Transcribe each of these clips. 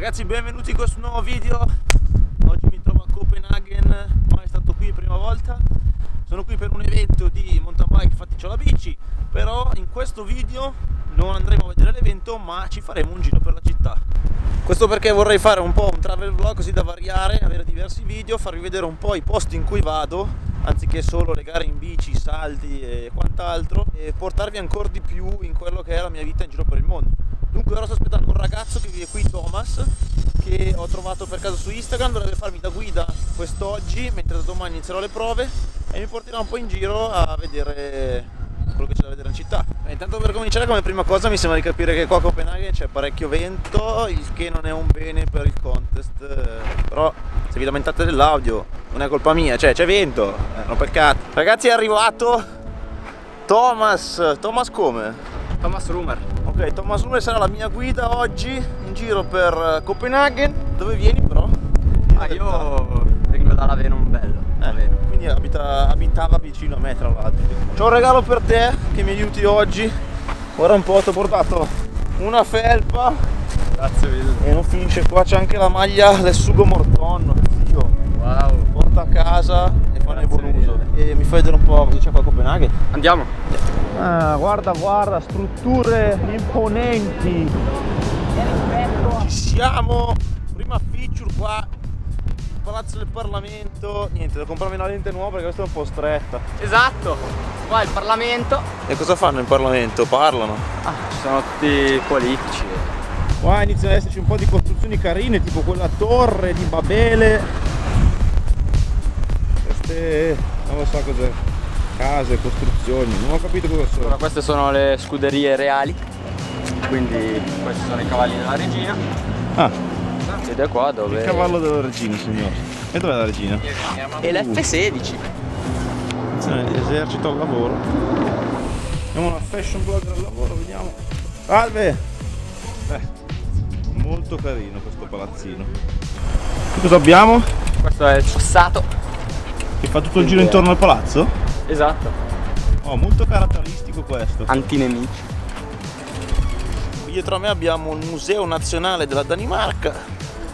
Ragazzi, benvenuti in questo nuovo video. Oggi mi trovo a Copenaghen, mai stato qui prima volta. Sono qui per un evento di mountain bike, infatti c'ho la bici. Però in questo video non andremo a vedere l'evento, ma ci faremo un giro per la città. Questo perché vorrei fare un po' un travel vlog, così da variare, avere diversi video, farvi vedere un po' i posti in cui vado, anziché solo le gare in bici, salti e quant'altro, e portarvi ancora di più in quello che è la mia vita in giro per il mondo. Dunque ora sto aspettando un ragazzo che vive qui, Thomas, che ho trovato per caso su Instagram, dovrebbe farmi da guida quest'oggi, mentre da domani inizierò le prove, e mi porterà un po' in giro a vedere quello che c'è da vedere in città. Intanto, per cominciare, come prima cosa mi sembra di capire che qua a Copenaghen c'è parecchio vento, il che non è un bene per il contest, però se vi lamentate dell'audio non è colpa mia, cioè c'è vento, non peccato. Ragazzi, è arrivato Thomas. Thomas come? Thomas Rumer. Ok, Thomas Rumer sarà la mia guida oggi in giro per Copenaghen. Dove vieni però? Io vengo dalla Venom Bello. Quindi abitava vicino a me, tra l'altro. C'ho un regalo per te che mi aiuti oggi. Guarda un po', ti ho portato una felpa. Grazie mille. E non finisce qua, c'è anche la maglia del Sugo Morton, zio. Wow. Porta a casa e fanne buon uso. E mi fai vedere un po' cosa c'è qua a Copenaghen? Andiamo. Guarda, strutture imponenti. Ci siamo. Prima feature qua, Palazzo del Parlamento. Niente, devo comprarmi una lente nuova perché questa è un po' stretta. Esatto. Qua è il Parlamento. E cosa fanno in Parlamento? Parlano. Ci sono tutti politici. Qua iniziano ad esserci un po' di costruzioni carine, tipo quella torre di Babele. Queste non lo so cos'è. Case, costruzioni, non ho capito cosa sono. Allora, queste sono le scuderie reali. Quindi questi sono i cavalli della regina. Ed è qua dove... Il cavallo della regina, signore. E dov'è la regina? E l'F16. Esercito al lavoro. Abbiamo una fashion blogger al lavoro, vediamo. Salve! Molto carino questo palazzino. Qui cosa abbiamo? Questo è il fossato. Che fa tutto il giro intorno al palazzo? Esatto. Oh, molto caratteristico questo. Antinemici. Qui dietro a me abbiamo il Museo Nazionale della Danimarca.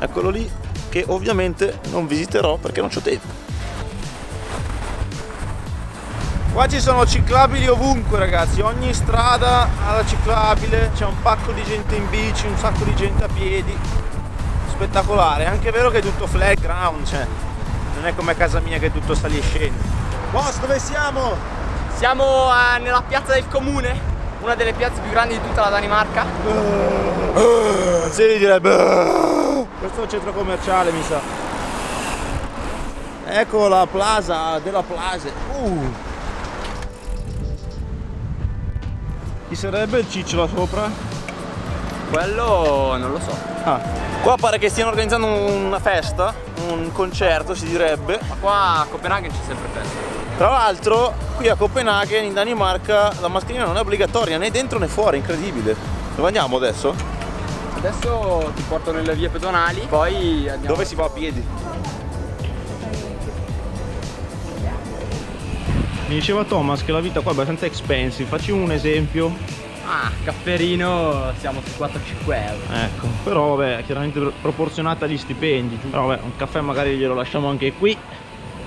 Eccolo lì, che ovviamente non visiterò perché non c'ho tempo. Qua ci sono ciclabili ovunque, ragazzi, ogni strada ha la ciclabile, c'è un pacco di gente in bici, un sacco di gente a piedi. Spettacolare, è anche vero che è tutto flat ground, cioè non è come a casa mia che è tutto sali e scendi. Boss, dove siamo? Siamo nella piazza del Comune, una delle piazze più grandi di tutta la Danimarca. Si direbbe. Questo è un centro commerciale, mi sa. Ecco la plaza della Plase. Chi sarebbe il cicciolo sopra? Quello non lo so. Qua pare che stiano organizzando una festa, un concerto si direbbe. Ma qua a Copenaghen c'è sempre festa. Tra l'altro qui a Copenaghen, in Danimarca, la mascherina non è obbligatoria né dentro né fuori, incredibile. Dove andiamo adesso? Adesso ti porto nelle vie pedonali, poi andiamo. Dove si va a piedi? Mi diceva Thomas che la vita qua è abbastanza expensive, facci un esempio. Cafferino siamo su 4-5 euro. Ecco, però vabbè, chiaramente proporzionata agli stipendi. Però vabbè, un caffè magari glielo lasciamo anche qui,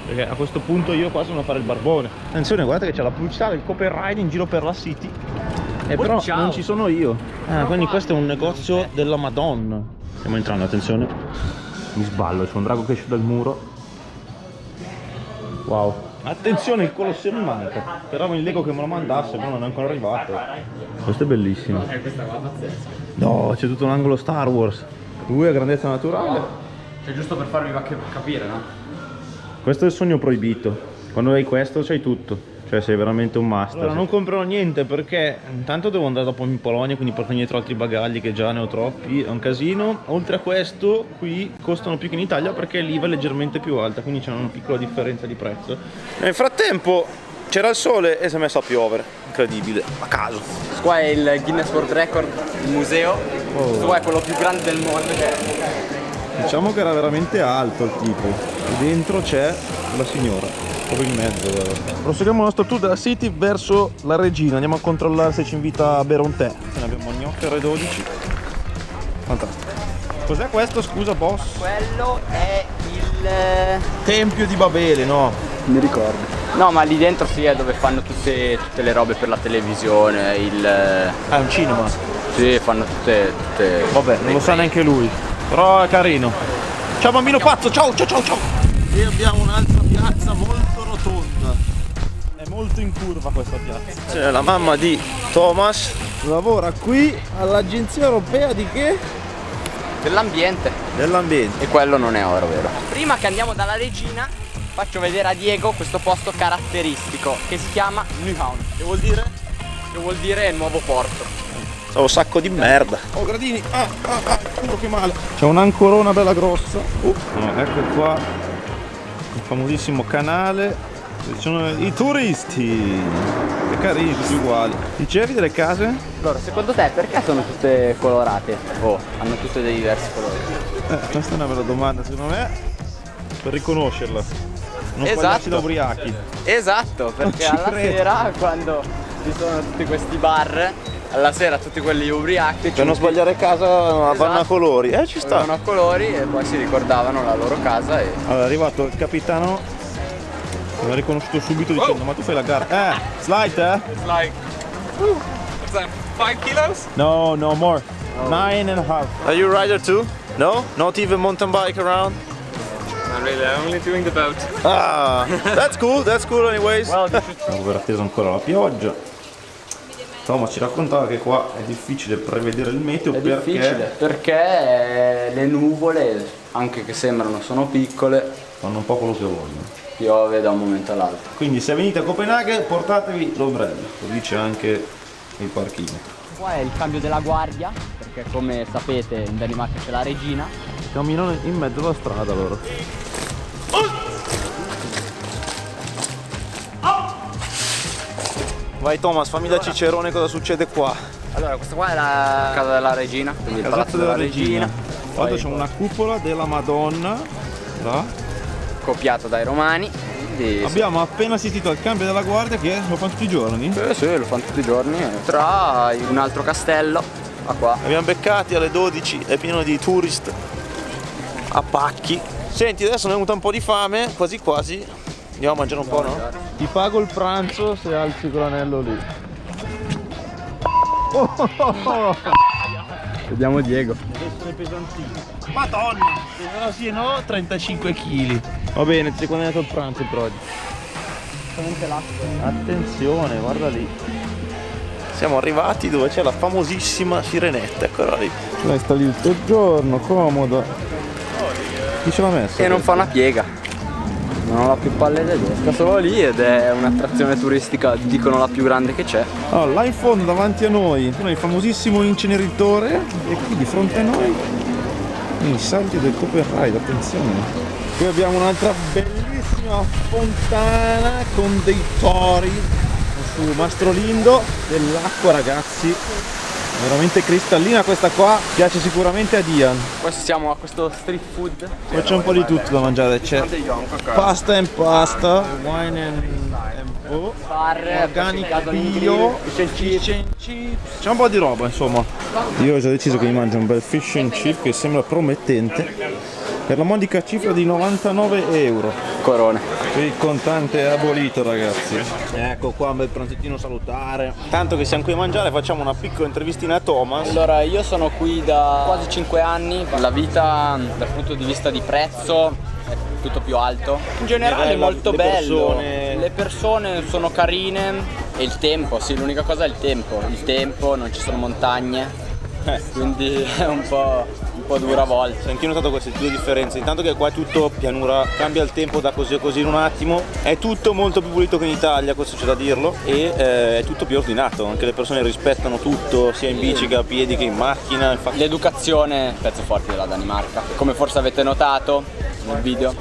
perché a questo punto io qua sono a fare il barbone. Attenzione, guardate che c'è la pubblicità del Copenride in giro per la city. Però ciao. non ci sono io. Quindi questo è un negozio della Madonna. Stiamo entrando, attenzione. Mi sballo, c'è un drago che esce dal muro. Wow. Attenzione, il Colosseo mi manca. Però mi leggo che me lo mandasse, però non è ancora arrivato. Questo è bellissimo. Questa qua è pazzesca. No, c'è tutto un angolo Star Wars. Lui a grandezza naturale. Cioè, giusto per farvi capire, no? Questo è il sogno proibito. Quando hai questo c'hai tutto. Cioè sei veramente un master. Allora non comprerò niente perché intanto devo andare dopo in Polonia, quindi porto dietro altri bagagli che già ne ho troppi, è un casino. Oltre a questo qui costano più che in Italia perché l'IVA è leggermente più alta, quindi c'è una piccola differenza di prezzo. Nel frattempo c'era il sole e si è messo a piovere, incredibile, a caso. Questo qua è il Guinness World Record, il museo. Questo qua è quello più grande del mondo. Diciamo che era veramente alto il tipo. E dentro c'è la signora. Proprio in mezzo. Proseguiamo il nostro tour della city verso la regina. Andiamo a controllare se ci invita a bere un tè. Ne abbiamo gnocchi ore 12. Fantastico. Cos'è questo, scusa boss? Quello è il... Tempio di Babele, no? mi ricordo. No, ma lì dentro sì è dove fanno tutte le robe per la televisione, È un cinema. Sì, fanno tutte Vabbè, non lo sa neanche lui. Però è carino. Ciao bambino pazzo, ciao ciao ciao ciao. E abbiamo un'altra piazza molto rotonda. È molto in curva questa piazza. C'è la mamma di Thomas. Lavora qui all'Agenzia Europea di che? dell'ambiente. Dell'ambiente. E quello non è oro, vero? Prima che andiamo dalla regina, faccio vedere a Diego questo posto caratteristico che si chiama Nyhavn. Che vuol dire? Che vuol dire nuovo porto. C'è un sacco di merda. Oh gradini, culo che male. C'è un'ancorona bella grossa. Ecco qua il famosissimo canale. Ci sono i turisti. Che carini, tutti uguali. Dicevi delle case? Allora, secondo te perché sono tutte colorate? Oh, hanno tutte dei diversi colori. Questa è una bella domanda secondo me. Per riconoscerla. Non Esatto. sbagliarci da ubriachi. Esatto, perché ci alla credo. sera quando ci sono tutti questi bar, alla sera tutti quelli ubriachi Per non sbagliare casa vanno a colori. Ci sta. vanno a colori e poi si ricordavano la loro casa e... Allora è arrivato il capitano. Mi ha riconosciuto subito dicendo ma tu fai la gara. Slide It's like, what's that, 5 kilos? No, no more. 9.5. Are you a rider too? No? Not even mountain bike around? Not really, I'm only doing the boat. Ah, that's cool anyways. Well, Devo aver atteso ancora la pioggia. Thomas ci raccontava che qua è difficile prevedere il meteo è difficile perché le nuvole, anche che sembrano sono piccole, fanno un po' quello che vogliono. piove da un momento all'altro. Quindi se venite a Copenaghen portatevi l'ombrello, lo dice anche il parchimetro. Qua è il cambio della guardia, perché come sapete in Danimarca c'è la regina. Camminano in mezzo alla strada loro. Vai Thomas, fammi da Cicerone cosa succede qua. Allora, questa qua è la casa della regina, quindi il Casetta palazzo della della regina. Guarda Poi c'è una cupola della Madonna. Là. copiato dai romani. Quindi, Abbiamo appena assistito al cambio della guardia che lo fanno tutti i giorni. sì, lo fanno tutti i giorni. Tra un altro castello, qua. Abbiamo beccati alle 12, è pieno di tourist a pacchi. Senti, adesso mi è venuta un po' di fame, quasi quasi. Andiamo a mangiare un po', no? Ti pago il pranzo se alzi quell'anello lì. Vediamo Diego. Sono pesantino. Madonna! Pesano sì e no, 35 kg. Va bene, ti sei guadagnato il pranzo per oggi. Attenzione, guarda lì. Siamo arrivati dove c'è la famosissima sirenetta, eccola lì. Lei sta lì tutto il giorno, comoda. Chi ce l'ha messa? E non fa una piega. Non ho la più pallida idea. Sta solo lì ed è un'attrazione turistica, dicono la più grande che c'è. Allora, là in fondo davanti a noi il famosissimo inceneritore e qui di fronte a noi i salti del Copyright, attenzione. Qui abbiamo un'altra bellissima fontana con dei tori su Mastrolindo, dell'acqua ragazzi, veramente cristallina questa qua, piace sicuramente a Dian. Questo siamo a questo street food. Poi c'è un po' di tutto da mangiare, c'è pasta and pasta, wine and Bar, organic bio, fish and chips. C'è un po' di roba insomma. Io ho già deciso che mi mangio un bel fish and chip che sembra promettente per la modica cifra di 99 euro. Corone. Il contante è abolito ragazzi. Ecco qua un bel pranzettino salutare. Tanto che siamo qui a mangiare facciamo una piccola intervistina a Thomas. Allora, io sono qui da quasi 5 anni. La vita dal punto di vista di prezzo è tutto più alto. In generale è molto bello. Le persone sono carine e il tempo, sì, l'unica cosa è il tempo. Il tempo, non ci sono montagne. Quindi è un po' dura a volte. Anch'io ho notato queste due differenze. Intanto che qua è tutto pianura, cambia il tempo da così a così in un attimo. È tutto molto più pulito che in Italia, questo c'è da dirlo. E è tutto più ordinato, anche le persone rispettano tutto, sia in bici che a piedi che in macchina. Infatti... L'educazione è il pezzo forte della Danimarca. Come forse avete notato nel video,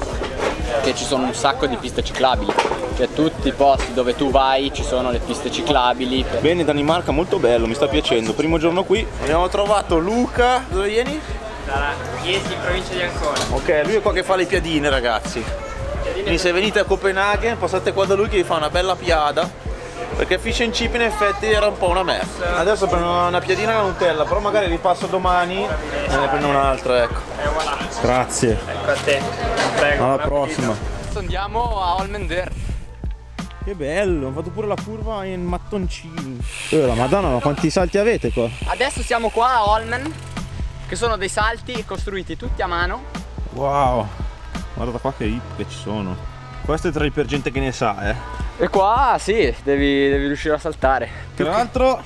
che ci sono un sacco di piste ciclabili. Cioè tutti i posti dove tu vai ci sono le piste ciclabili. Bene, Danimarca molto bello, mi sta piacendo. Primo giorno qui abbiamo trovato Luca. Dove vieni? Da Iesi, in provincia di Ancona. Ok, lui è qua che fa le piadine ragazzi. Quindi se venite a Copenaghen passate qua da lui che vi fa una bella piada. perché fish and chip in effetti era un po' una merda. Adesso prendo una piadina alla Nutella, però magari ripasso domani e ne prendo un'altra, ecco. Grazie. Ecco a te. Prego. Alla prossima. Adesso andiamo a Holmender. Che bello, ho fatto pure la curva in mattoncini. La madonna, ma quanti salti avete qua? Adesso siamo qua a Holmen, che sono dei salti costruiti tutti a mano. Wow, guarda qua che hip che ci sono. Questo è per gente che ne sa, E qua sì, devi riuscire a saltare. Tra l'altro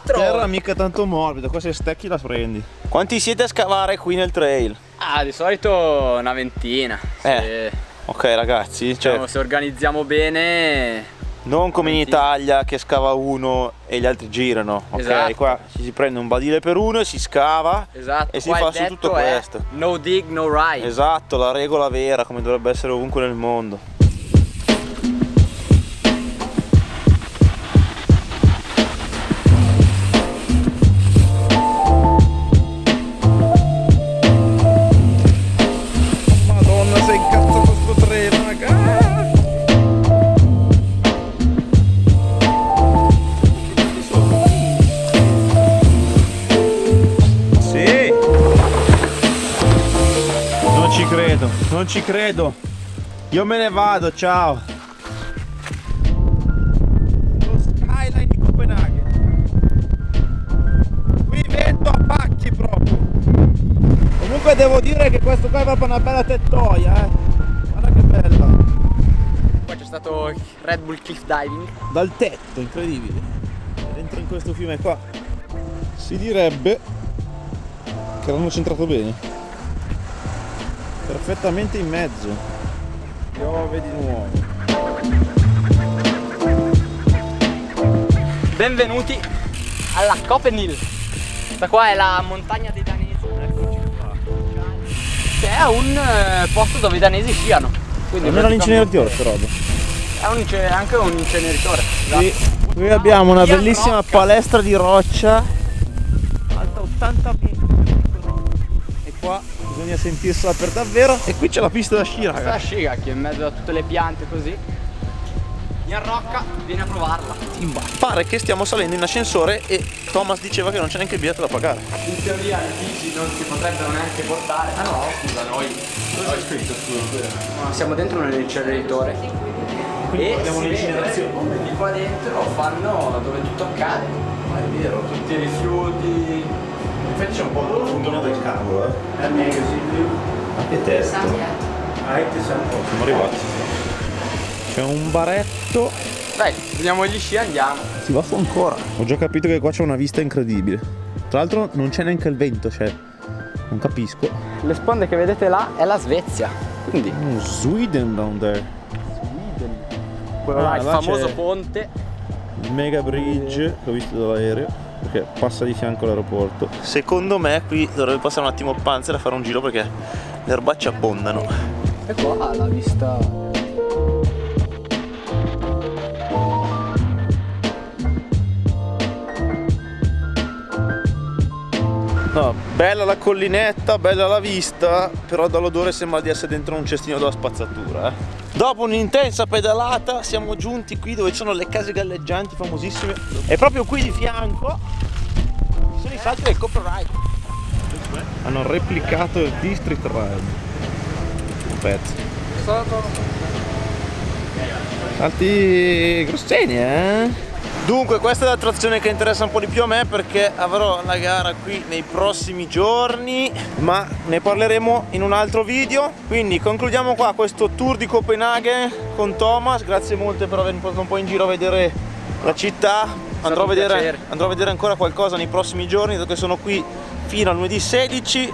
terra mica tanto morbida, qua se stecchi la prendi. Quanti siete a scavare qui nel trail? Ah, di solito una ventina. Ok ragazzi, cioè, se organizziamo bene. non come in Italia che scava uno e gli altri girano. Ok, esatto. Qua si prende un badile per uno e si scava, esatto. e si fa su tutto questo. No dig, no ride. Esatto, la regola vera come dovrebbe essere ovunque nel mondo. Madonna, sei incazzato sto treno, raga. Sì. Non ci credo. Io me ne vado, ciao. Lo skyline di Copenaghen. Qui vento a pacchi proprio. Comunque devo dire che questo qua è proprio una bella tettoia, Guarda che bella. Qua c'è stato il Red Bull Cliff Diving. Dal tetto, incredibile. Dentro in questo fiume qua si direbbe che l'hanno centrato bene. Perfettamente in mezzo. Piove di nuovo. Benvenuti alla Copenhill. Questa qua è la montagna dei danesi. Eccoci qua. Che è un posto dove i danesi sciano. Quindi Non era l'inceneritore sta roba. è anche un inceneritore. Sì. Qui abbiamo una bellissima palestra di roccia alta 80 metri. E qua bisogna sentirsela per davvero. E qui c'è la pista da sci, Questa raga. è la sciga che in mezzo a tutte le piante così. In rocca, vieni a provarla. Pare che stiamo salendo in ascensore e Thomas diceva che non c'è neanche il biglietto da pagare. In teoria le bici non si potrebbero neanche portare. Ah no, scusa, noi. Cosa hai scritto No, siamo dentro nell'inceneritore. E abbiamo si l'incinerazione. vede che qua dentro fanno dove tutto accade. Ma è vero, Tutti i rifiuti. infatti c'è un po' di fumino del cavolo, Ma che testa. Siamo arrivati. C'è un baretto. Dai, prendiamo gli sci e andiamo. Si va su ancora. Ho già capito che qua c'è una vista incredibile. Tra l'altro non c'è neanche il vento, cioè. Non capisco. Le sponde che vedete là è la Svezia. Quindi Sweden down there. quello là, il là famoso c'è ponte. il mega bridge che ho visto dall'aereo, perché passa di fianco all'aeroporto. Secondo me qui dovrebbe passare un attimo Panzer a fare un giro perché le erbacce abbondano. E qua la vista. No, bella la collinetta, bella la vista, però dall'odore sembra di essere dentro un cestino della spazzatura. Dopo un'intensa pedalata siamo giunti qui dove ci sono le case galleggianti famosissime e proprio qui di fianco ci sono i salti del copyright. Hanno replicato il District Ride. Un pezzo. Salti grosseni, Dunque questa è l'attrazione che interessa un po' di più a me perché avrò la gara qui nei prossimi giorni, ma ne parleremo in un altro video. Quindi concludiamo qua questo tour di Copenaghen con Thomas. Grazie molte per avermi portato un po' in giro a vedere la città. Andrò a vedere ancora qualcosa nei prossimi giorni, dato che sono qui fino al lunedì 16.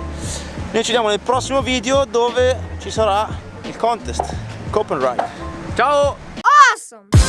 Noi ci vediamo nel prossimo video dove ci sarà il contest Copenride. Ciao! Awesome!